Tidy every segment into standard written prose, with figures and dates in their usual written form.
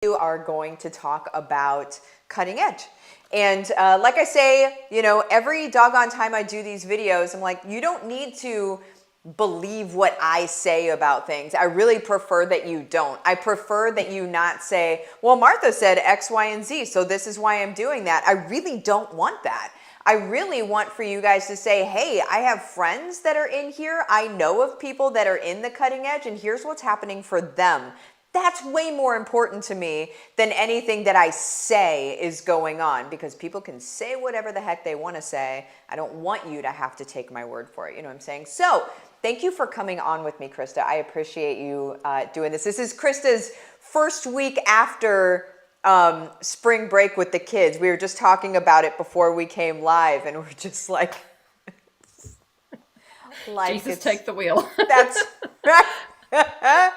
You are going to talk about cutting edge. And like I say, every doggone time I do these videos, I'm like, you don't need to believe what I say about things. I really prefer that you don't. I prefer that you not say, well, Martha said X, Y, and Z, so this is why I'm doing that. I really don't want that. I really want for you guys to say, hey, I have friends that are in here. I know of people that are in the cutting edge, and here's what's happening for them. That's way more important to me than anything that I say is going on, because people can say whatever the heck they want to say. I don't want you to have to take my word for it. You know what I'm saying? So thank you for coming on with me, Krista. I appreciate you doing this. This is Krista's first week after spring break with the kids. We were just talking about it before we came live, and we're just like Jesus, take the wheel. That's right.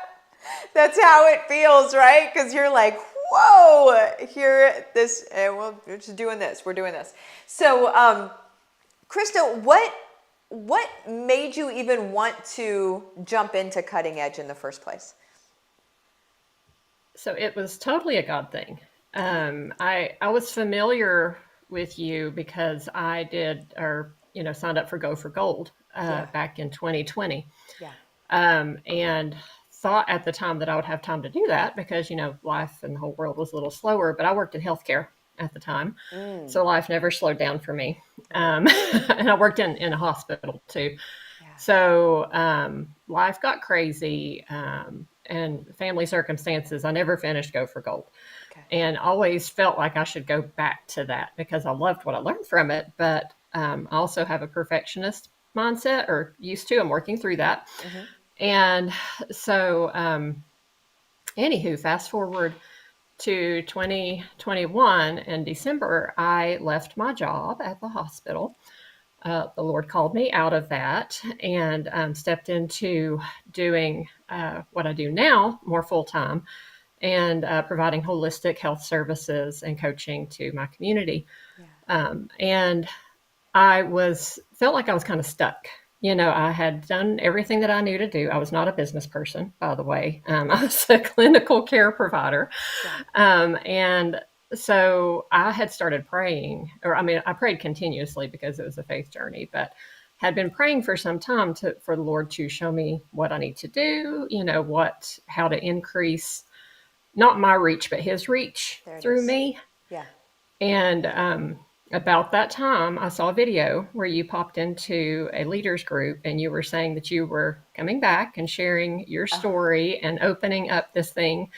That's how it feels, right? Because you're like, whoa, we're just doing this. We're doing this. So, Krista, what made you even want to jump into cutting edge in the first place? So it was totally a God thing. I was familiar with you because I signed up for Go for Gold back in 2020. Yeah. And thought at the time that I would have time to do that because, life in the whole world was a little slower, but I worked in healthcare at the time. So life never slowed down for me. And I worked in a hospital too. Yeah. So life got crazy and family circumstances. I never finished Go for Gold. Okay. And always felt like I should go back to that because I loved what I learned from it. But I also have a perfectionist mindset, or used to. I'm working through that. Mm-hmm. And so, anywho, fast forward to 2021 in December, I left my job at the hospital. The Lord called me out of that and stepped into doing what I do now more full time, and providing holistic health services and coaching to my community. Yeah. And I felt like I was kind of stuck. I had done everything that I knew to do. I was not a business person, by the way. I was a clinical care provider. Yeah. And so I had started praying, I prayed continuously because it was a faith journey, but had been praying for some time for the Lord to show me what I need to do, how to increase, not my reach, but his reach through me. Yeah. And about that time, I saw a video where you popped into a leaders group and you were saying that you were coming back and sharing your story and opening up this thing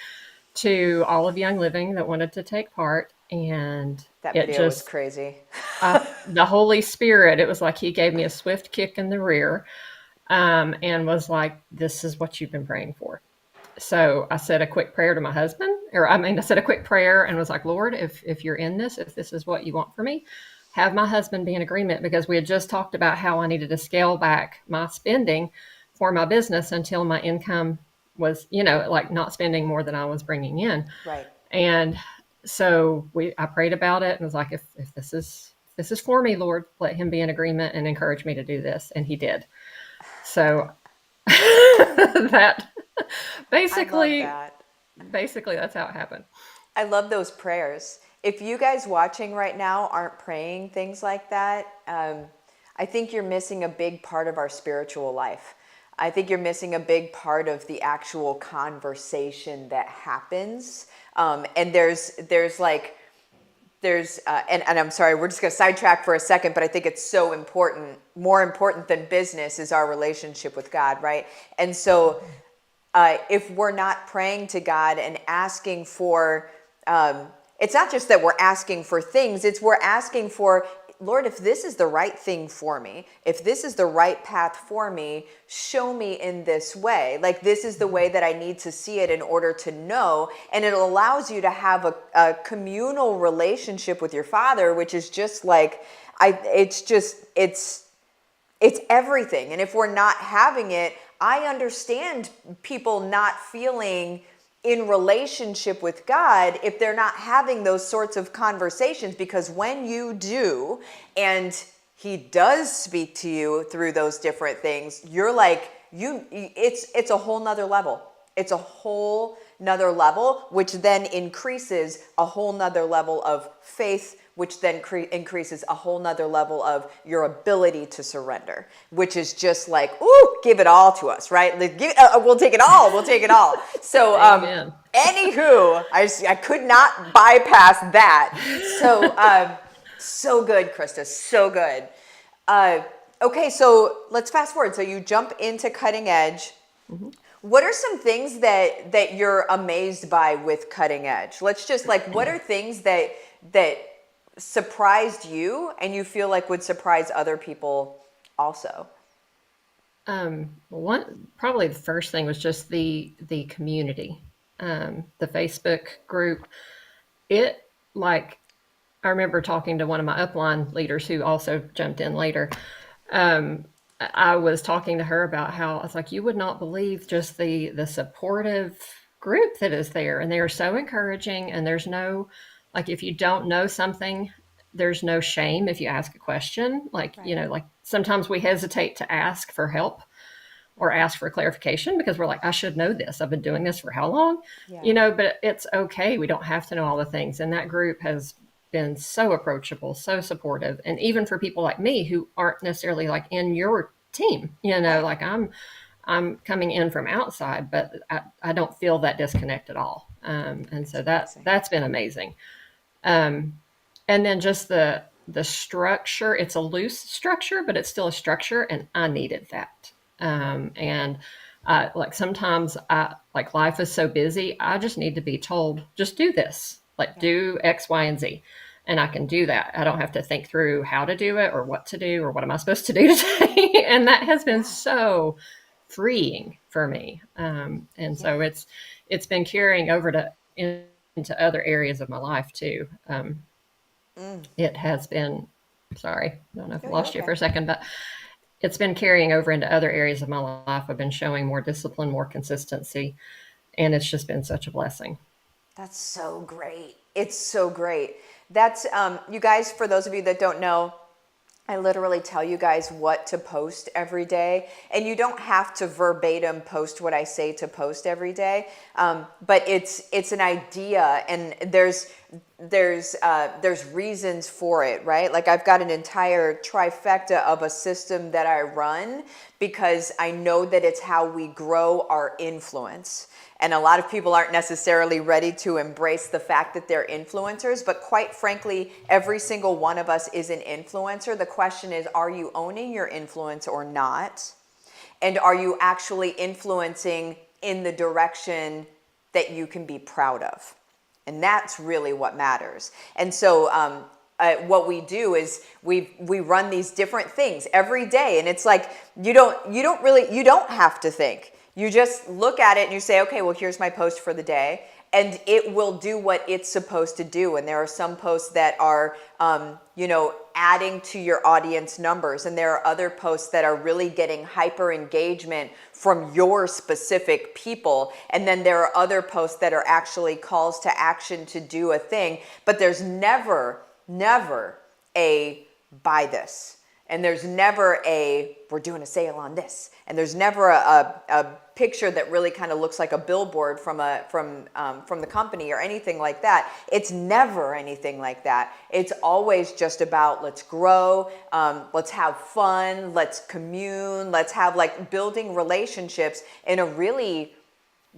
to all of Young Living that wanted to take part. And that video was crazy. The Holy Spirit, it was like he gave me a swift kick in the rear and was like, this is what you've been praying for. So I said a quick prayer to my husband, I said a quick prayer and was like, Lord, if you're in this, if this is what you want for me, have my husband be in agreement, because we had just talked about how I needed to scale back my spending for my business until my income was, like not spending more than I was bringing in. Right. And so I prayed about it and was like, if this is for me, Lord, let him be in agreement and encourage me to do this. And he did. So that basically that's how it happened. I love those prayers. If you guys watching right now aren't praying things like that, I think you're missing a big part of our spiritual life. I think you're missing a big part of the actual conversation that happens. And and I'm sorry, we're just going to sidetrack for a second, but I think it's so important. More important than business is our relationship with God, right? And so if we're not praying to God and asking for, it's not just that we're asking for things, it's we're asking for, Lord, if this is the right thing for me, if this is the right path for me, show me in this way. Like, this is the way that I need to see it in order to know. And it allows you to have a communal relationship with your Father, which is just like, it's everything. And if we're not having it, I understand people not feeling in relationship with God if they're not having those sorts of conversations, because when you do, and he does speak to you through those different things, you're like, it's a whole nother level. It's a whole nother level, which then increases a whole nother level of faith, which then increases a whole nother level of your ability to surrender, which is just like, ooh, give it all to us, right? Like, we'll take it all. We'll take it all. So, Amen. anywho, I could not bypass that. So, so good, Krista. So good. Okay, so let's fast forward. So you jump into cutting edge. Mm-hmm. What are some things that you're amazed by with cutting edge? Let's just like, what are things that surprised you and you feel like would surprise other people also? Probably the first thing was just the community, the Facebook group. It like I remember talking to one of my upline leaders who also jumped in later. I was talking to her about how I was like, you would not believe just the supportive group that is there, and they are so encouraging. And there's no like if you don't know something, there's no shame if you ask a question. Like Right. like sometimes we hesitate to ask for help or ask for clarification because we're like, I should know this. I've been doing this for how long? Yeah. But it's okay. We don't have to know all the things. And that group has been so approachable, so supportive. And even for people like me who aren't necessarily like in your team, Right. like I'm coming in from outside, but I don't feel that disconnect at all. And so Amazing. that's been amazing. And then just the structure, it's a loose structure, but it's still a structure, and I needed that. And like sometimes like life is so busy, I just need to be told, just do this, like Yeah. do X, Y, and Z. And I can do that. I don't have to think through how to do it or what to do or what am I supposed to do today. And that has been Yeah. so freeing for me. And Yeah. so it's been carrying over into other areas of my life too. It has been, sorry, I don't know if I No, you're lost you for okay. a second, but it's been carrying over into other areas of my life. I've been showing more discipline, more consistency, and it's just been such a blessing. That's so great. It's so great. That's, you guys, for those of you that don't know, I literally tell you guys what to post every day, and you don't have to verbatim post what I say to post every day, but it's an idea, and there's reasons for it, right? Like I've got an entire trifecta of a system that I run because I know that it's how we grow our influence. And a lot of people aren't necessarily ready to embrace the fact that they're influencers, but quite frankly, every single one of us is an influencer. The question is, are you owning your influence or not? And are you actually influencing in the direction that you can be proud of? And that's really what matters. And so what we do is we run these different things every day, and it's like you don't have to think. You just look at it and you say, okay, well, here's my post for the day, and it will do what it's supposed to do. And there are some posts that are, adding to your audience numbers, and there are other posts that are really getting hyper engagement from your specific people. And then there are other posts that are actually calls to action to do a thing, but there's never a buy this. And there's never a, we're doing a sale on this. And there's never a picture that really kind of looks like a billboard from the company or anything like that. It's never anything like that. It's always just about let's grow, let's have fun, let's commune, let's have like building relationships in a really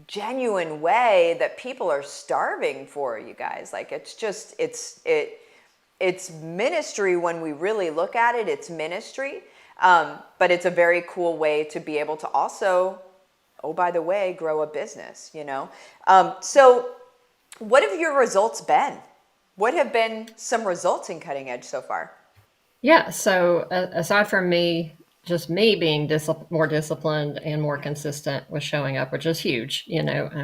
genuine way that people are starving for, you guys. Like it's ministry when we really look at it. It's ministry, but it's a very cool way to be able to also, oh, by the way, grow a business, So what have your results been? What have been some results in Cutting Edge so far? Yeah. So aside from just me being more disciplined and more Yeah. consistent with showing up, which is huge,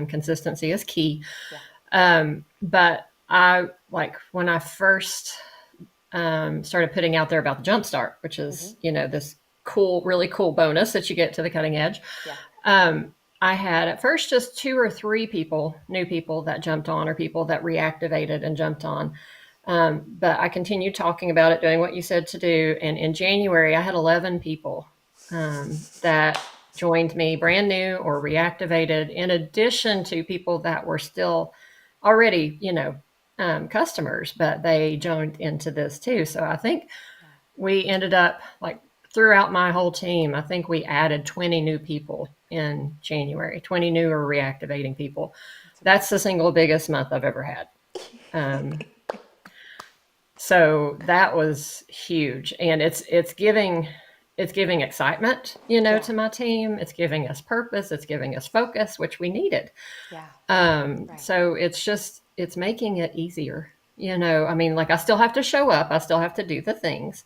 consistency is key. Yeah. But I like when I first started putting out there about the Jumpstart, which is, this really cool bonus that you get to the cutting edge. Yeah. I had at first just 2 or 3 new people that jumped on, or people that reactivated and jumped on. But I continued talking about it, doing what you said to do. And in January, I had 11 people that joined me brand new or reactivated, in addition to people that were still already, customers, but they joined into this too. So I think Yeah. we ended up like throughout my whole team, I think we added 20 new people in January, 20 new or reactivating people. That's That's the amazing. single biggest month I've ever had. Um, so that was huge, and it's giving excitement, Yeah. to my team. It's giving us purpose. It's giving us focus, which we needed. Yeah. Right. So it's making it easier. I mean, like I still have to show up. I still have to do the things.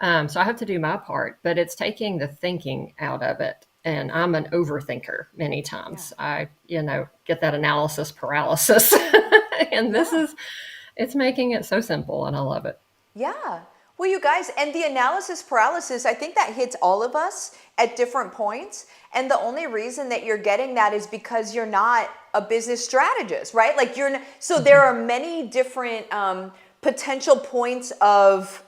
Hmm. So I have to do my part, but it's taking the thinking out of it. And I'm an overthinker many Yeah. times. I, get that analysis paralysis. And Yeah. it's making it so simple, and I love it. Yeah. Well, you guys, and the analysis paralysis, I think that hits all of us at different points. And the only reason that you're getting that is because you're not a business strategist, right? Like so there Mhm. are many different potential points of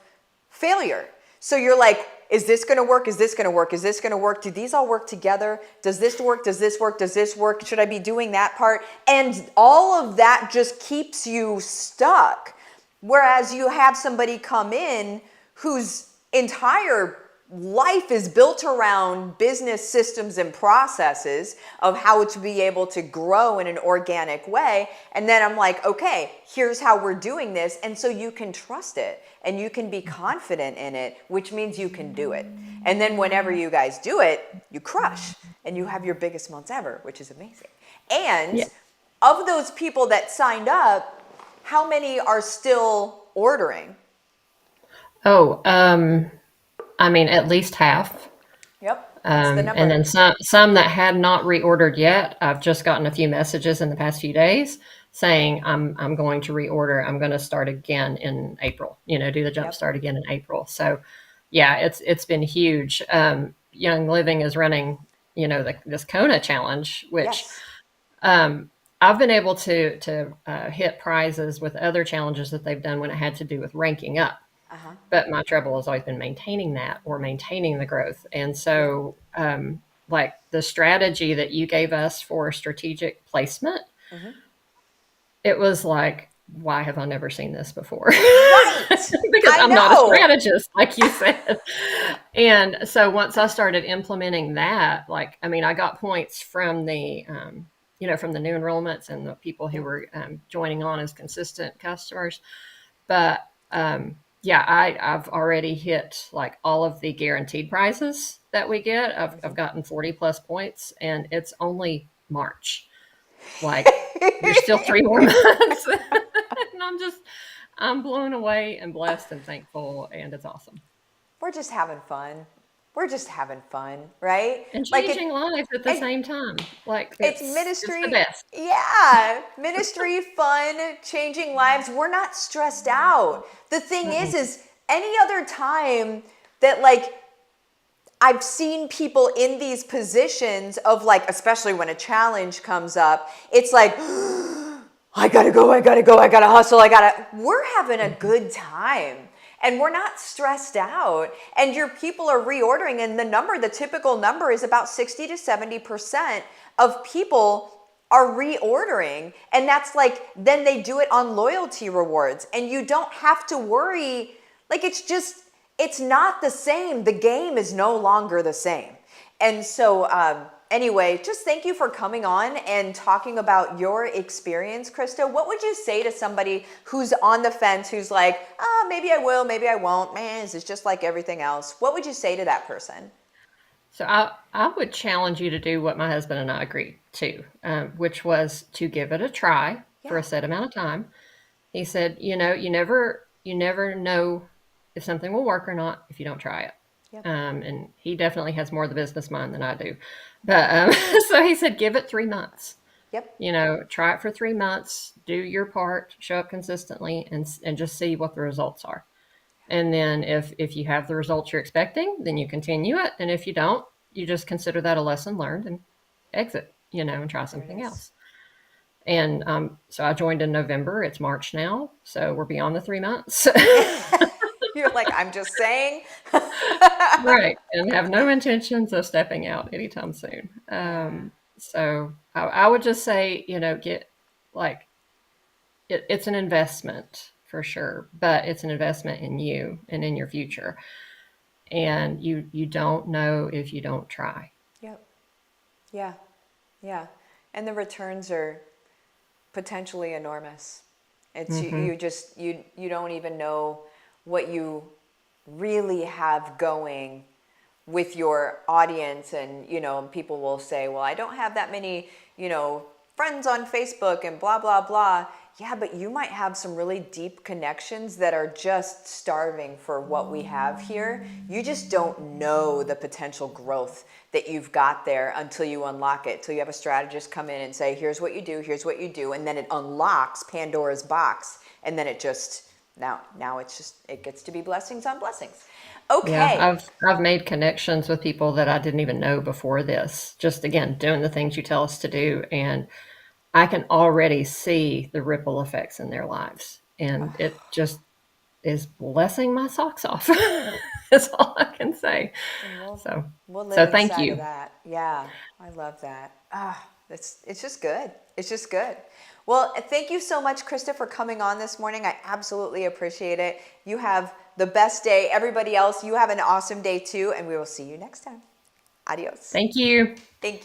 failure. So you're like, is this going to work? Is this going to work? Is this going to work? Do these all work together? Does this work? Does this work? Does this work? Should I be doing that part? And all of that just keeps you stuck. Whereas you have somebody come in whose entire life is built around business systems and processes of how to be able to grow in an organic way. And then I'm like, okay, here's how we're doing this. And so you can trust it and you can be confident in it, which means you can do it. And then whenever you guys do it, you crush and you have your biggest months ever, which is amazing. And Yeah. of those people that signed up, how many are still ordering? Oh, I mean, at least half. Yep, that's the And number. then some that had not reordered yet. I've just gotten a few messages in the past few days saying I'm going to reorder. I'm going to start again in April. Do the jump Yep. start again in April. So, yeah, it's been huge. Young Living is running, this Kona challenge, which Yes. um, I've been able to hit prizes with other challenges that they've done when it had to do with ranking up. Uh-huh. But my trouble has always been maintaining that or maintaining the growth. And Yep. so, like the strategy that you gave us for strategic placement, Mm-hmm. it was like, why have I never seen this before? Right. Because I I'm not a know. strategist, like you said. And so once I started implementing that, like, I mean, I got points from from the new enrollments and the people who Yep. were joining on as consistent customers. But yeah, I've already hit like all of the guaranteed prizes that we get. I've gotten 40 plus points, and it's only March. Like, there's still 3 more months. And I'm blown away and blessed and thankful, and it's awesome. We're just having fun. We're just having fun, right? And Like changing lives at the it same time. Like, it's it's the ministry. best. Yeah, ministry, fun, changing lives. We're not stressed out. The thing Mm-mm. is any other time that like I've seen people in these positions of like, especially when a challenge comes up, it's like, I gotta go, I gotta go, I gotta hustle, we're having a good time and we're not stressed out. And your people are reordering, and the typical number is about 60 to 70% of people are reordering. And that's like, then they do it on loyalty rewards, and you don't have to worry. Like, it's not the same. The game is no longer the same. And so, anyway, just thank you for coming on and talking about your experience, Krista. What would you say to somebody who's on the fence, who's like, maybe I will, maybe I won't. Man, this is just like everything else. What would you say to that person? So I would challenge you to do what my husband and I agreed to, which was to give it a try for Yeah. a set amount of time. He said, you never know if something will work or not if you don't try it. Yep. And he definitely has more of the business mind than I do. But so he said, give it 3 months. Yep. Try it for 3 months, do your part, show up consistently, and just see what the results are. And then if you have the results you're expecting, then you continue it. And if you don't, you just consider that a lesson learned and exit, and try There it something is. else. And so I joined in November. It's March now, so we're beyond the 3 months. You're like, I'm just saying. Right, and have no intentions of stepping out anytime soon. Yeah. So I would just say, get like it's an investment for sure, but it's an investment in you and in your future. And you don't know if you don't try. Yep. Yeah. Yeah. And the returns are potentially enormous. It's Hmm. you just you don't even know what you really have going with your audience. And people will say, well, I don't have that many friends on Facebook and blah blah blah. Yeah, but you might have some really deep connections that are just starving for what we have here. You just don't know the potential growth that you've got there until you unlock it, till you have a strategist come in and say, here's what you do, and then it unlocks Pandora's box, and then it just now it's just, it gets to be blessings on blessings. Yeah, Okay. I've made connections with people that I didn't even know before this. Just again, doing the things you tell us to do, and I can already see the ripple effects in their lives, and it just is blessing my socks off. That's all I can say. And So, we'll live so thank inside of you. that. Yeah, I love that. It's just good. It's just good. Well, thank you so much, Krista, for coming on this morning. I absolutely appreciate it. You have the best day. Everybody else, you have an awesome day too, and we will see you next time. Adios. Thank you. Thank you.